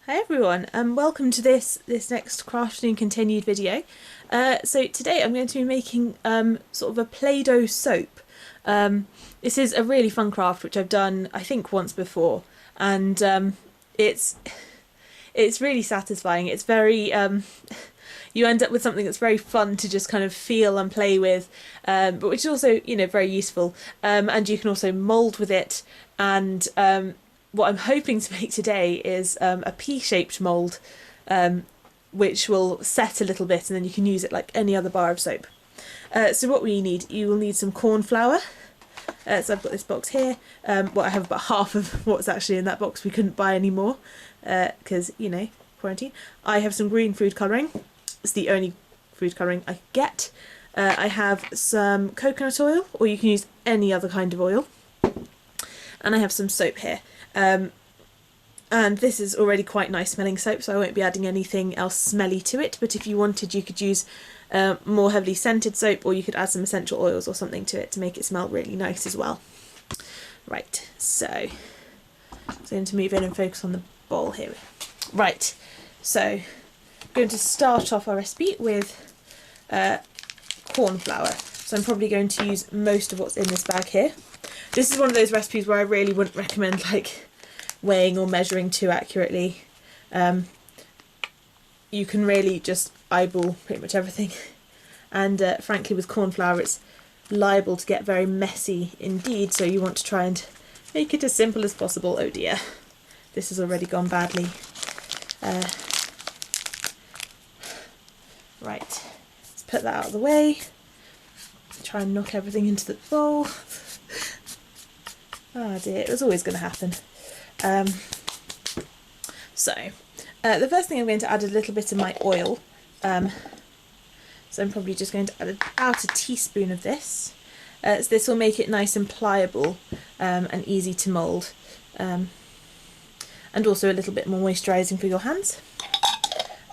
Hi everyone, welcome to this next Crafternoon continued video. So today I'm going to be making sort of a Play-Doh soap. This is a really fun craft which I've done I think once before, and it's really satisfying. It's very you end up with something that's very fun to just kind of feel and play with, but which is also very useful. And you can also mould with it, and what I'm hoping to make today is a pea-shaped mould, which will set a little bit, and then you can use it like any other bar of soap. So what you will need some corn flour. So I've got this box here. Well, I have about half of what's actually in that box. We couldn't buy any more because, quarantine. I have some green food colouring. It's the only food colouring I could get. I have some coconut oil, or you can use any other kind of oil. And I have some soap here. And this is already quite nice smelling soap, so I won't be adding anything else smelly to it, but if you wanted you could use more heavily scented soap, or you could add some essential oils or something to it to make it smell really nice as well. Right, so I'm going to move in and focus on the bowl here. Right, so I'm going to start off our recipe with corn flour. So I'm probably going to use most of what's in this bag here. This is one of those recipes where I really wouldn't recommend weighing or measuring too accurately. You can really just eyeball pretty much everything, and frankly with corn flour it's liable to get very messy indeed, so you want to try and make it as simple as possible. Oh dear, this has already gone badly. Right, let's put that out of the way, try and knock everything into the bowl. Oh dear, it was always going to happen. The first thing I'm going to add a little bit of my oil. So I'm probably just going to add about a teaspoon of this. So this will make it nice and pliable and easy to mould. And also a little bit more moisturising for your hands.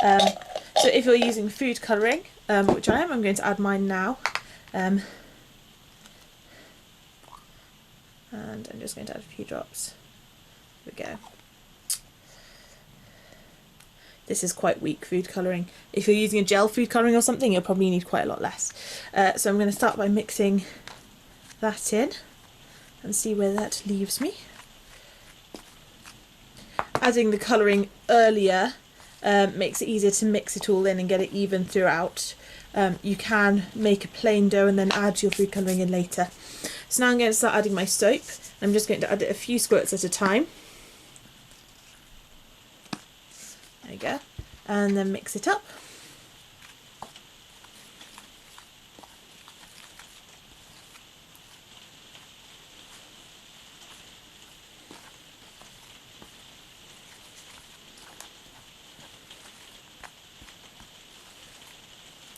So if you're using food colouring, which I am, I'm going to add mine now. And I'm just going to add a few drops. There we go. This is quite weak food colouring. If you're using a gel food colouring or something, you'll probably need quite a lot less. So I'm going to start by mixing that in and see where that leaves me. Adding the colouring earlier makes it easier to mix it all in and get it even throughout. You can make a plain dough and then add your food colouring in later. So now I'm going to start adding my soap. I'm just going to add it a few squirts at a time. There you go. And then mix it up.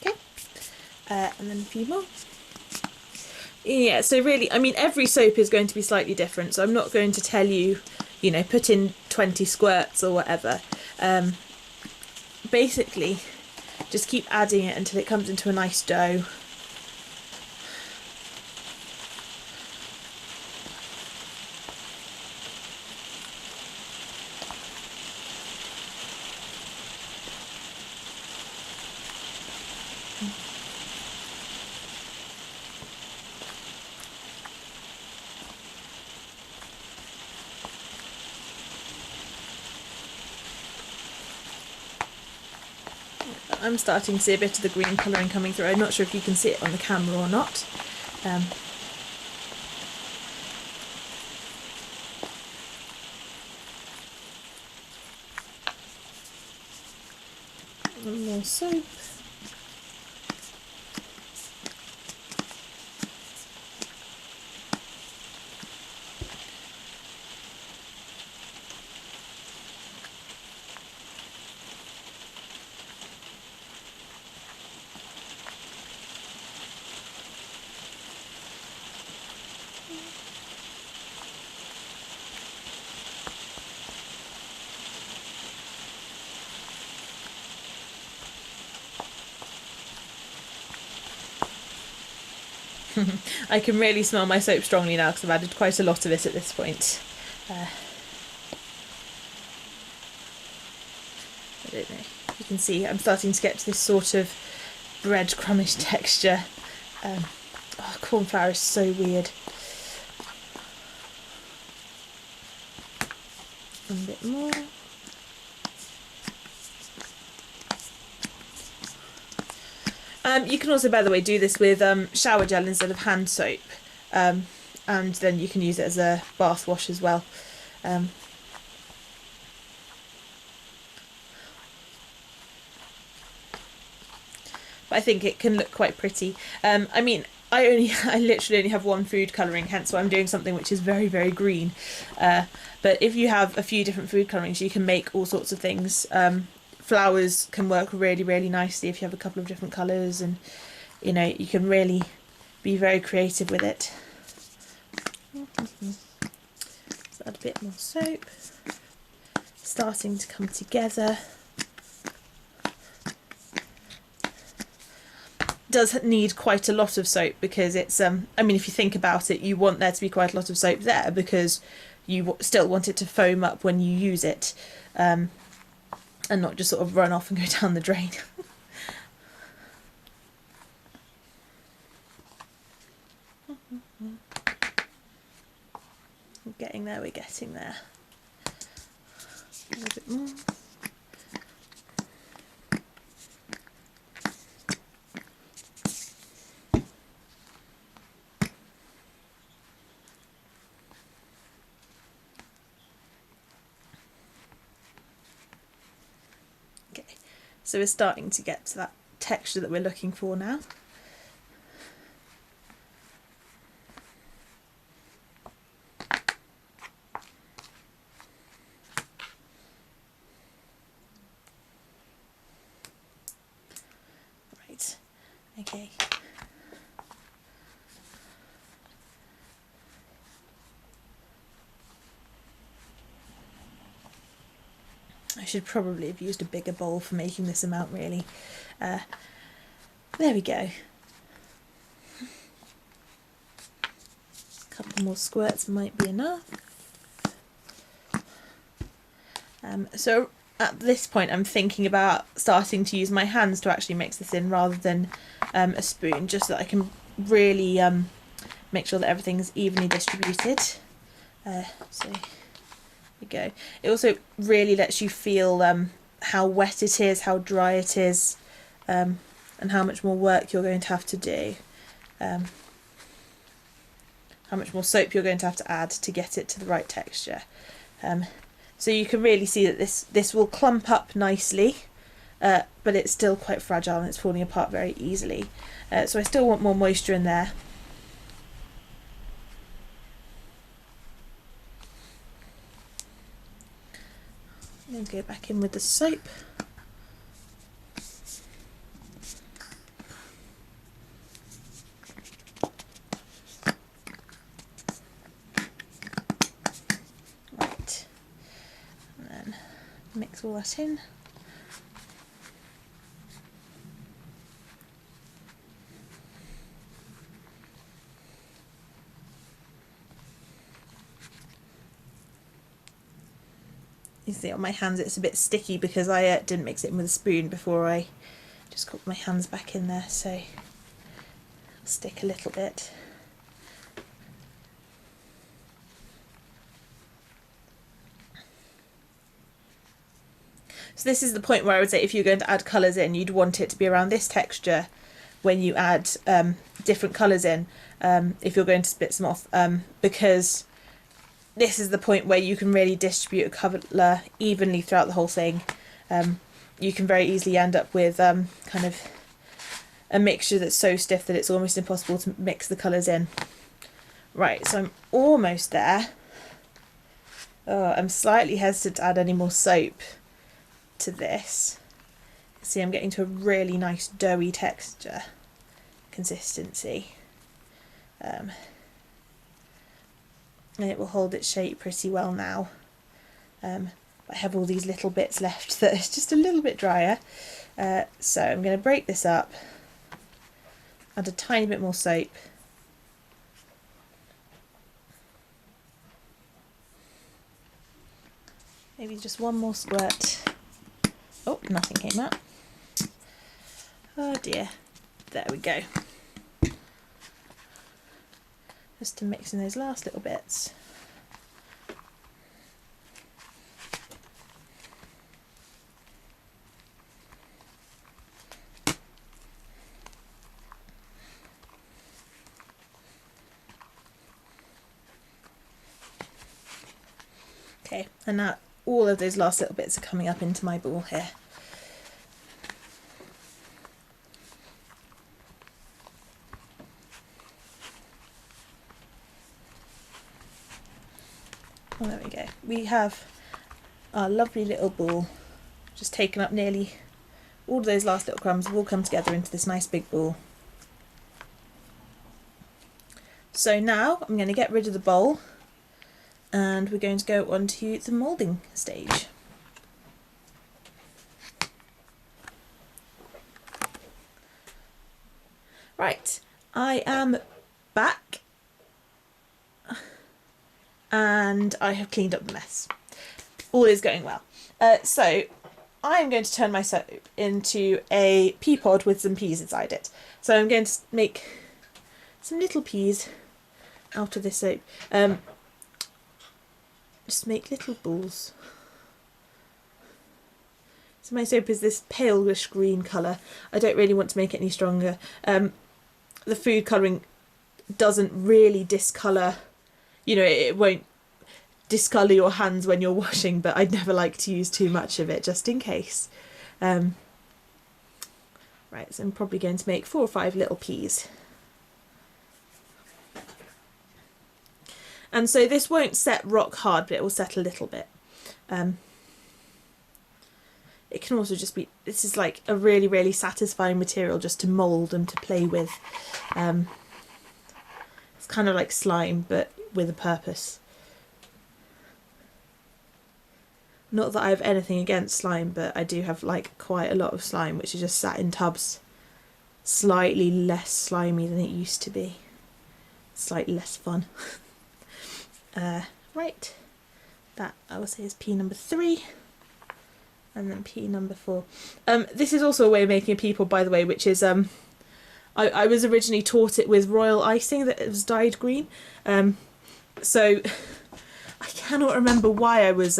Okay. And then a few more. Yeah, so really, I mean, every soap is going to be slightly different, so I'm not going to tell you, put in 20 squirts or whatever. Basically, just keep adding it until it comes into a nice dough. I'm starting to see a bit of the green colouring coming through. I'm not sure if you can see it on the camera or not. More soap. I can really smell my soap strongly now because I've added quite a lot of it at this point. I don't know. You can see I'm starting to get to this sort of breadcrumbish texture. Oh, corn flour is so weird. A bit more. You can also, by the way, do this with shower gel instead of hand soap, and then you can use it as a bath wash as well. But I think it can look quite pretty. I mean, I literally only have one food colouring, hence why I'm doing something which is very, very green. But if you have a few different food colourings, you can make all sorts of things. Flowers can work really, really nicely if you have a couple of different colours, and you know, you can really be very creative with it. Let's add a bit more soap. Starting to come together. Does need quite a lot of soap because it's I mean, if you think about it, you want there to be quite a lot of soap there because you still want it to foam up when you use it, and not just sort of run off and go down the drain. We're getting there, we're getting there. A little bit more. So we're starting to get to that texture that we're looking for now. Right, okay. I should probably have used a bigger bowl for making this amount, really. There we go. A couple more squirts might be enough. So at this point I'm thinking about starting to use my hands to actually mix this in rather than a spoon, just so that I can really make sure that everything's evenly distributed. So go. It also really lets you feel how wet it is, how dry it is, and how much more work you're going to have to do, how much more soap you're going to have to add to get it to the right texture. So you can really see that this will clump up nicely, but it's still quite fragile and it's falling apart very easily. So I still want more moisture in there. Then go back in with the soap. Right, and then mix all that in. You see on my hands it's a bit sticky because I didn't mix it in with a spoon before I just got my hands back in there, so it'll stick a little bit. So this is the point where I would say if you're going to add colours in, you'd want it to be around this texture when you add different colours in, if you're going to split them off, because this is the point where you can really distribute a colour evenly throughout the whole thing. You can very easily end up with kind of a mixture that's so stiff that it's almost impossible to mix the colours in. Right, so I'm almost there. Oh, I'm slightly hesitant to add any more soap to this. See, I'm getting to a really nice doughy texture consistency. And it will hold its shape pretty well now. I have all these little bits left that is just a little bit drier. So I'm going to break this up, add a tiny bit more soap. Maybe just one more squirt. Oh, nothing came out. Oh dear. There we go. Just to mix in those last little bits. Okay, and now all of those last little bits are coming up into my ball here. Oh, there we go. We have our lovely little ball just taken up nearly all of those last little crumbs have all come together into this nice big ball. So now I'm going to get rid of the bowl and we're going to go on to the moulding stage. Right, I am back and I have cleaned up the mess. All is going well. So I'm going to turn my soap into a pea pod with some peas inside it. So I'm going to make some little peas out of this soap. Just make little balls. So my soap is this palish green colour. I don't really want to make it any stronger. The food colouring doesn't really discolour, you know, it won't discolour your hands when you're washing, but I'd never like to use too much of it just in case. Right, so I'm probably going to make 4 or 5 little peas. And so this won't set rock hard, but it will set a little bit. It can also just be, this is like a really, really satisfying material just to mould and to play with. It's kind of like slime, but with a purpose. Not that I have anything against slime, but I do have like quite a lot of slime, which is just sat in tubs. Slightly less slimy than it used to be. Slightly less fun. Right, that I will say is pea number 3, and then pea number 4. This is also a way of making a pea pod, by the way, which is I was originally taught it with royal icing that it was dyed green. So I cannot remember why I was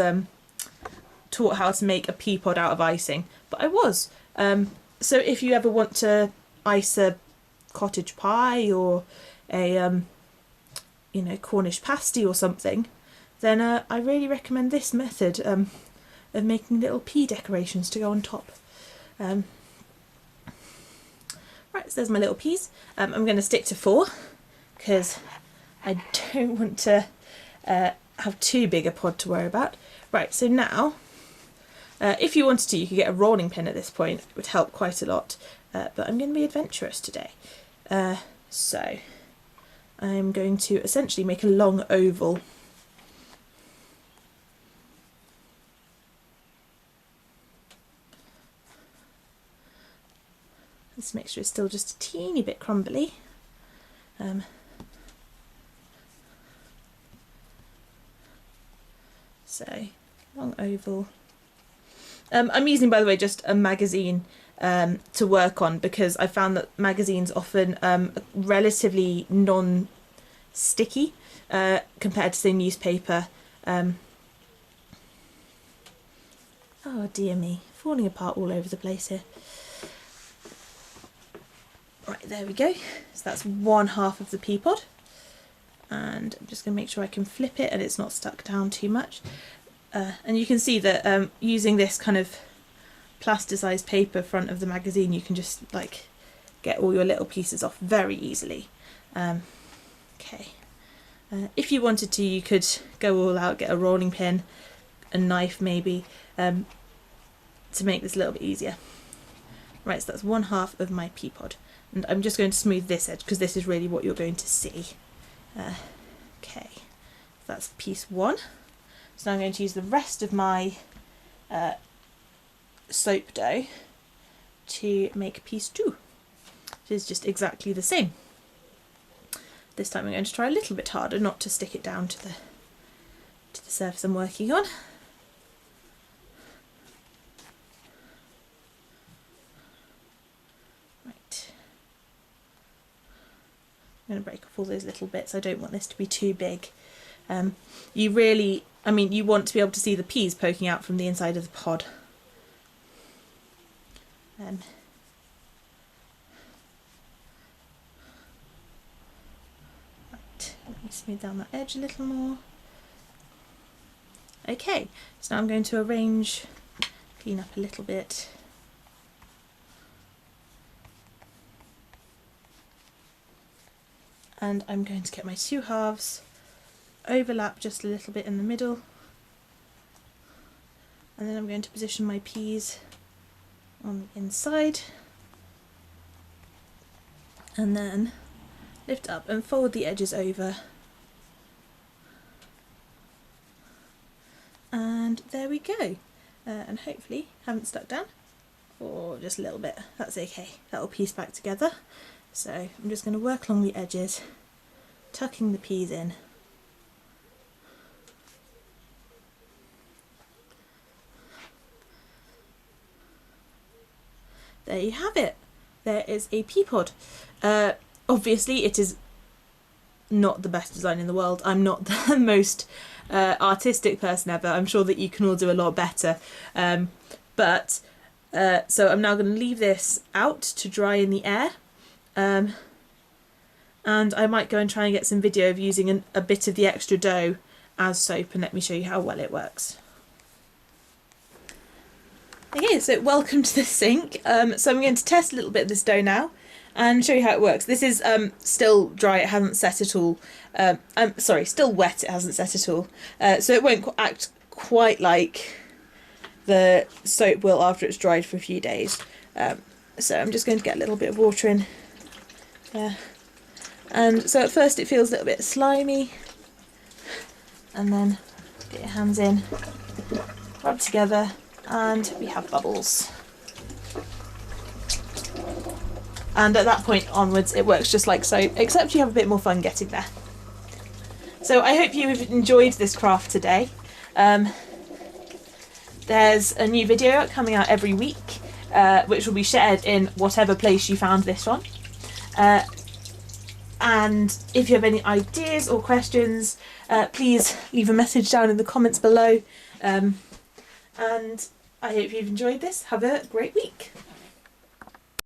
taught how to make a pea pod out of icing, but I was. So if you ever want to ice a cottage pie or a you know, Cornish pasty or something, then I really recommend this method of making little pea decorations to go on top. Right, so there's my little peas. I'm going to stick to 4 because I don't want to have too big a pod to worry about. Right, so now, if you wanted to, you could get a rolling pin at this point. It would help quite a lot, but I'm going to be adventurous today. So I'm going to essentially make a long oval. This mixture is still just a teeny bit crumbly. So, long oval. I'm using, by the way, just a magazine to work on because I found that magazines often relatively non-sticky compared to, say, newspaper. Oh dear me, falling apart all over the place here. Right, there we go. So that's 1/2 of the pea pod. And I'm just going to make sure I can flip it and it's not stuck down too much. And you can see that using this kind of plasticized paper front of the magazine, you can just like get all your little pieces off very easily. Okay. If you wanted to, you could go all out, get a rolling pin, a knife maybe, to make this a little bit easier. Right, so that's 1/2 of my pea pod. And I'm just going to smooth this edge because this is really what you're going to see. Okay, that's piece 1. So now I'm going to use the rest of my soap dough to make piece 2, which is just exactly the same. This time I'm going to try a little bit harder not to stick it down to the surface I'm working on. going to break off all those little bits. I don't want this to be too big. You really, I mean, you want to be able to see the peas poking out from the inside of the pod. Right, let me smooth down that edge a little more. Okay, so now I'm going to arrange, clean up a little bit. And I'm going to get my two halves, overlap just a little bit in the middle, and then I'm going to position my peas on the inside, and then lift up and fold the edges over, and there we go. And hopefully haven't stuck down, or just a little bit, that's okay, that'll piece back together. So I'm just going to work along the edges, tucking the peas in. There you have it. There is a pea pod. Obviously it is not the best design in the world. I'm not the most artistic person ever. I'm sure that you can all do a lot better. So I'm now going to leave this out to dry in the air. And I might go and try and get some video of using a bit of the extra dough as soap, and let me show you how well it works. Okay, so welcome to the sink. So I'm going to test a little bit of this dough now and show you how it works. This is still dry, it hasn't set at all. Sorry, still wet, it hasn't set at all. So it won't act quite like the soap will after it's dried for a few days. So I'm just going to get a little bit of water in. And so at first it feels a little bit slimy, and then get your hands in, rub together, and we have bubbles. And at that point onwards it works just like soap, except you have a bit more fun getting there. So I hope you've enjoyed this craft today. There's a new video coming out every week, which will be shared in whatever place you found this one. And if you have any ideas or questions, please leave a message down in the comments below. And I hope you've enjoyed this. Have a great week.